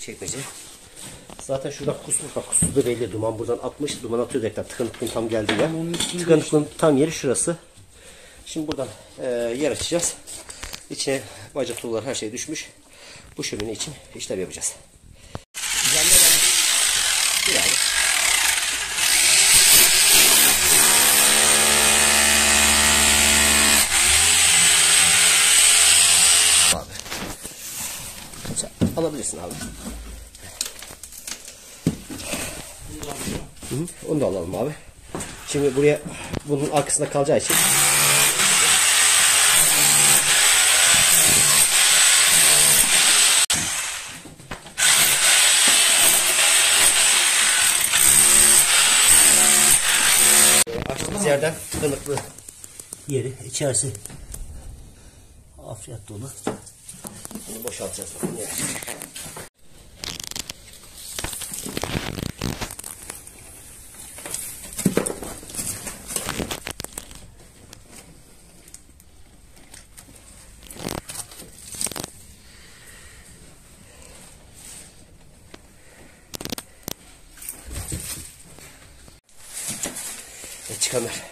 Çekmece. Zaten şuradan kusmuş, bak kusu da belli, duman buradan atmış, duman atıyor dekten, tıkanıklığın tam geldiği yer. Tıkanıklığın tam yeri şurası. Şimdi buradan yer açacağız. İçine bacak tuğlalar, her şey düşmüş. Bu şömine için işlem yapacağız. Abi. Sen alabilirsin abi. Hı, onu da alalım abi. Şimdi buraya bunun arkasında kalacağı için açtığımız yerden tıkanıklı yeri, içerisi afriyat dolu. Bunu boşaltacağız. Evet. Çıkanlar.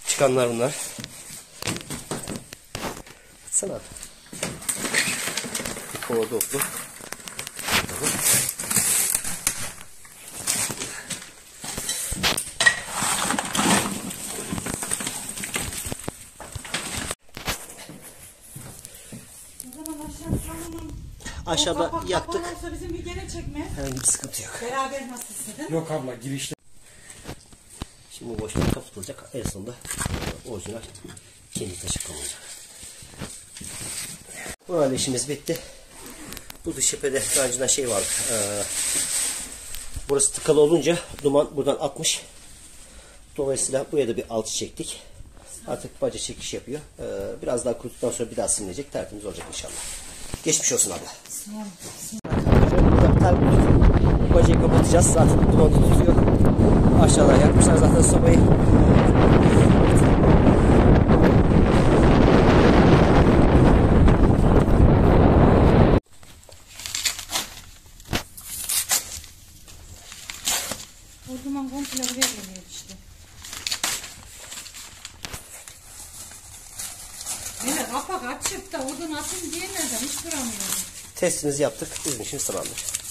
Çıkanlar bunlar. Atsana abi. Bir kova doklu. Aşağıda yaktık. Bizim bir gene çekme. Herhangi bir sıkıntı yok. Beraber nasıl istedin? Yok abla, girişte. Şimdi bu boşluk kapatılacak. En sonunda orijinal kendi taşı konulacak. Bu halde işimiz bitti. Bu dış cephede daha önceden şey vardı. Burası tıkalı olunca duman buradan atmış. Dolayısıyla buraya da bir alçı çektik. Artık baca çekiş yapıyor. Biraz daha kuruttuktan sonra bir daha silinecek. Tertemiz olacak inşallah. Geçmiş olsun abla. Bacayı kapatacağız. Zaten duman tutuyor. Aşağıdan yakmışlar zaten sobayı. O zaman komple buraya geliyor işte. Böyle kapak açıp da odun atın diye nereden hiç duramıyorum. Testimizi yaptık. Bizim için tamamdır.